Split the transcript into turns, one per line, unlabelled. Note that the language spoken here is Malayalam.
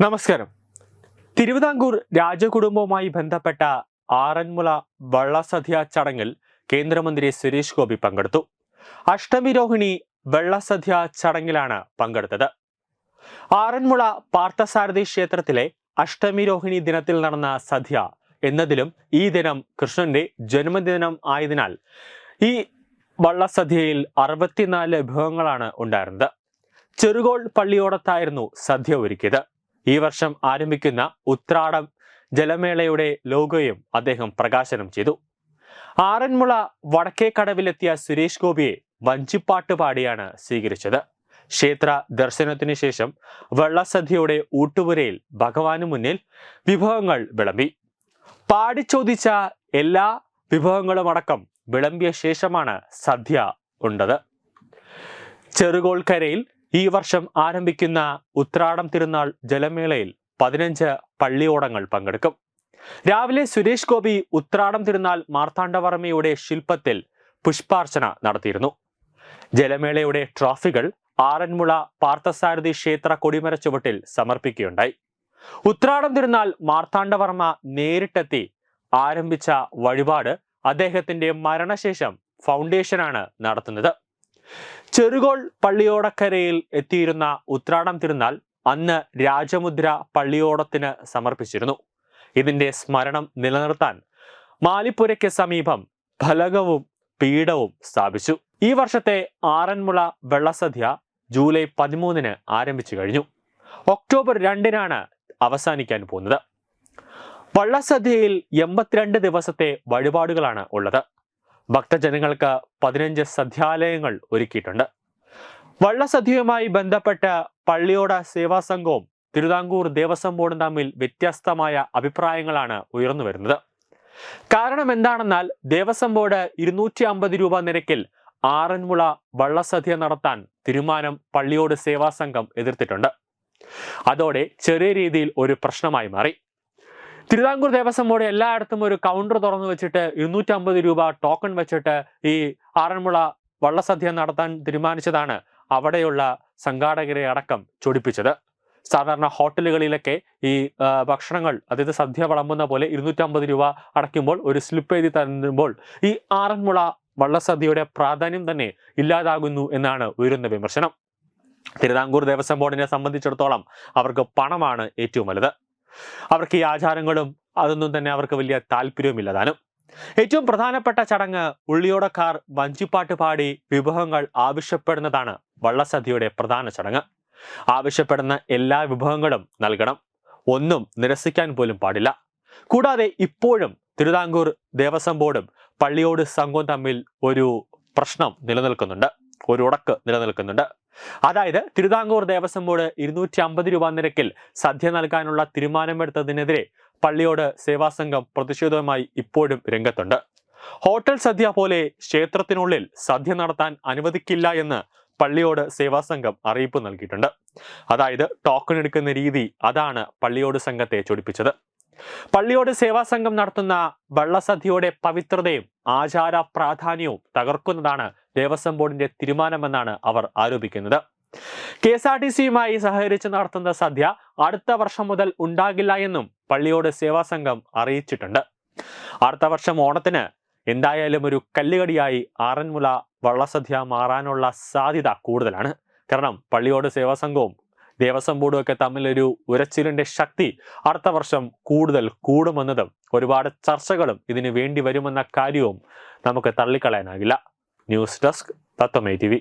നമസ്കാരം. തിരുവിതാംകൂർ രാജകുടുംബവുമായി ബന്ധപ്പെട്ട ആറന്മുള വള്ളസദ്യ ചടങ്ങിൽ കേന്ദ്രമന്ത്രി സുരേഷ് ഗോപി പങ്കെടുത്തു. അഷ്ടമി രോഹിണി വെള്ളസദ്യ ചടങ്ങിലാണ് പങ്കെടുത്തത്. ആറന്മുള പാർത്ഥസാരഥി ക്ഷേത്രത്തിലെ അഷ്ടമി രോഹിണി ദിനത്തിൽ നടന്ന സദ്യ എന്നതിലും ഈ ദിനം കൃഷ്ണന്റെ ജന്മദിനം ആയതിനാൽ ഈ വള്ളസദ്യയിൽ 64 വിഭവങ്ങളാണ് ഉണ്ടായിരുന്നത്. ചെറുകോൾ പള്ളിയോടത്തായിരുന്നു സദ്യ ഒരുക്കിയത്. ഈ വർഷം ആരംഭിക്കുന്ന ഉത്രാടം ജലമേളയുടെ ലോഗോയും അദ്ദേഹം പ്രകാശനം ചെയ്തു. ആറന്മുള വടക്കേക്കടവിലെത്തിയ സുരേഷ് ഗോപിയെ വഞ്ചിപ്പാട്ട് പാടിയാണ് സ്വീകരിച്ചത്. ക്ഷേത്ര ദർശനത്തിനു ശേഷം വെള്ളസദ്യയുടെ ഊട്ടുപുരയിൽ ഭഗവാനു മുന്നിൽ വിഭവങ്ങൾ വിളമ്പി. പാടിച്ചോദിച്ച എല്ലാ വിഭവങ്ങളുമടക്കം വിളമ്പിയ ശേഷമാണ് സദ്യ ഉണ്ടത്. ചെറുകോൾക്കരയിൽ ഈ വർഷം ആരംഭിക്കുന്ന ഉത്രാടം തിരുനാൾ ജലമേളയിൽ 15 പള്ളിയോടങ്ങൾ പങ്കെടുക്കും. രാവിലെ സുരേഷ് ഗോപി ഉത്രാടം തിരുനാൾ മാർത്താണ്ഡവർമ്മയുടെ ശില്പത്തിൽ പുഷ്പാർച്ചന നടത്തിയിരുന്നു. ജലമേളയുടെ ട്രോഫികൾ ആറന്മുള പാർത്ഥസാരഥി ക്ഷേത്ര കൊടിമര ചുവട്ടിൽ സമർപ്പിക്കുകയുണ്ടായി. ഉത്രാടം തിരുനാൾ മാർത്താണ്ഡവർമ്മ നേരിട്ടെത്തി ആരംഭിച്ച വഴിപാട് അദ്ദേഹത്തിന്റെ മരണശേഷം ഫൗണ്ടേഷനാണ് നടത്തുന്നത്. ചെറുകോൾ പള്ളിയോടക്കരയിൽ എത്തിയിരുന്ന ഉത്രാടം തിരുനാൾ അന്ന് രാജമുദ്ര പള്ളിയോടത്തിന് സമർപ്പിച്ചിരുന്നു. ഇതിന്റെ സ്മരണം നിലനിർത്താൻ മാലിപ്പുരയ്ക്ക് സമീപം ഫലകവും പീഠവും സ്ഥാപിച്ചു. ഈ വർഷത്തെ ആറന്മുള വെള്ളസദ്യ ജൂലൈ 13 ആരംഭിച്ചു കഴിഞ്ഞു. ഒക്ടോബർ 2 അവസാനിക്കാൻ പോകുന്നത്. വള്ളസദ്യയിൽ 82 ദിവസത്തെ വഴിപാടുകളാണ് ഉള്ളത്. ഭക്തജനങ്ങൾക്ക് 15 സദ്യാലയങ്ങൾ ഒരുക്കിയിട്ടുണ്ട്. വള്ളസദ്യയുമായി ബന്ധപ്പെട്ട പള്ളിയോട സേവാ സംഘവും തിരുവിതാംകൂർ ദേവസ്വം ബോർഡും തമ്മിൽ വ്യത്യസ്തമായ അഭിപ്രായങ്ങളാണ് ഉയർന്നു വരുന്നത്. കാരണം എന്താണെന്നാൽ ദേവസ്വം ബോർഡ് 250 രൂപ നിരക്കിൽ ആറന്മുള വള്ളസദ്യ നടത്താൻ തീരുമാനം പള്ളിയോട് സേവാ സംഘം എതിർത്തിട്ടുണ്ട്. അതോടെ ചെറിയ രീതിയിൽ ഒരു പ്രശ്നമായി മാറി. തിരുവിതാംകൂർ ദേവസ്വം ബോർഡ് എല്ലായിടത്തും ഒരു കൗണ്ടർ തുറന്നു വെച്ചിട്ട് 250 രൂപ ടോക്കൺ വെച്ചിട്ട് ഈ ആറന്മുള വള്ളസദ്യ നടത്താൻ തീരുമാനിച്ചതാണ് അവിടെയുള്ള സംഘാടകരെ അടക്കം ചൊടിപ്പിച്ചത്. സാധാരണ ഹോട്ടലുകളിലൊക്കെ ഈ ഭക്ഷണങ്ങൾ, അതായത് സദ്യ വിളമ്പുന്ന പോലെ 250 രൂപ അടയ്ക്കുമ്പോൾ ഒരു സ്ലിപ്പ് എഴുതി തരുമ്പോൾ ഈ ആറന്മുള വള്ളസദ്യയുടെ പ്രാധാന്യം തന്നെ ഇല്ലാതാകുന്നു എന്നാണ് ഉയരുന്ന വിമർശനം. തിരുവിതാംകൂർ ദേവസ്വം ബോർഡിനെ സംബന്ധിച്ചിടത്തോളം അവർക്ക് പണമാണ് ഏറ്റവും വലുത്. അവർക്ക് ഈ ആചാരങ്ങളും അതൊന്നും തന്നെ അവർക്ക് വലിയ താല്പര്യവുമില്ലതാനും. ഏറ്റവും പ്രധാനപ്പെട്ട ചടങ്ങ് ഉള്ളിയോടക്കാർ വഞ്ചിപ്പാട്ട് പാടി വിഭവങ്ങൾ ആവശ്യപ്പെടുന്നതാണ് വള്ളസദ്യയുടെ പ്രധാന ചടങ്ങ്. ആവശ്യപ്പെടുന്ന എല്ലാ വിഭവങ്ങളും നൽകണം. ഒന്നും നിരസിക്കാൻ പോലും പാടില്ല. കൂടാതെ ഇപ്പോഴും തിരുവിതാംകൂർ ദേവസ്വം ബോർഡും പള്ളിയോട് സംഘവും തമ്മിൽ ഒരു പ്രശ്നം നിലനിൽക്കുന്നുണ്ട്, ഒരു ഉടക്ക് നിലനിൽക്കുന്നുണ്ട്. അതായത് തിരുവിതാംകൂർ ദേവസ്വം ബോർഡ് 250 രൂപ നിരക്കിൽ സദ്യ നൽകാനുള്ള തീരുമാനമെടുത്തതിനെതിരെ പള്ളിയോട് സേവാ സംഘം പ്രതിഷേധവുമായി ഇപ്പോഴും രംഗത്തുണ്ട്. ഹോട്ടൽ സദ്യ പോലെ ക്ഷേത്രത്തിനുള്ളിൽ സദ്യ നടത്താൻ അനുവദിക്കില്ല എന്ന് പള്ളിയോട് സേവാ സംഘം അറിയിപ്പ് നൽകിയിട്ടുണ്ട്. അതായത് ടോക്കൺ എടുക്കുന്ന രീതി, അതാണ് പള്ളിയോട് സംഘത്തെ ചൊടിപ്പിച്ചത്. പള്ളിയോട് സേവാ സംഘം നടത്തുന്ന വള്ളസദ്യയുടെ പവിത്രതയും ആചാര പ്രാധാന്യവും തകർക്കുന്നതാണ് ദേവസ്വം ബോർഡിന്റെ തീരുമാനമെന്നാണ് അവർ ആരോപിക്കുന്നത്. KSRTCയുമായി സഹകരിച്ച് നടത്തുന്ന സദ്യ അടുത്ത വർഷം മുതൽ ഉണ്ടാകില്ല എന്നും പള്ളിയോട് സേവാ സംഘം അറിയിച്ചിട്ടുണ്ട്. അടുത്ത വർഷം ഓണത്തിന് എന്തായാലും ഒരു കല്ലുകടിയായി ആറന്മുള വള്ളസദ്യ മാറാനുള്ള സാധ്യത കൂടുതലാണ്. കാരണം പള്ളിയോട് സേവാ സംഘവും ദേവസ്വം ബോർഡും ഒക്കെ തമ്മിലൊരു ഉരച്ചിലിന്റെ ശക്തി അടുത്ത വർഷം കൂടുതൽ കൂടുമെന്നതും ഒരുപാട് ചർച്ചകളും ഇതിന് വേണ്ടി വരുമെന്ന കാര്യവും നമുക്ക് തള്ളിക്കളയാനാകില്ല. ന്യൂസ് ഡെസ്ക് തത്വമൈ TV.